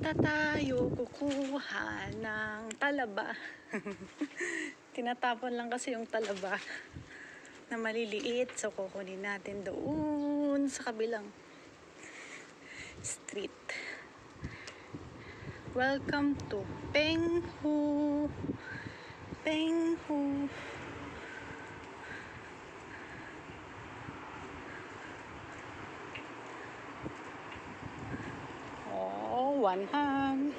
Punta tayo kukuha ng talaba. Tinatapon lang kasi yung talaba na maliliit. So, kukunin natin doon sa kabilang street. Welcome to Penghu. Penghu. Oh, one hand.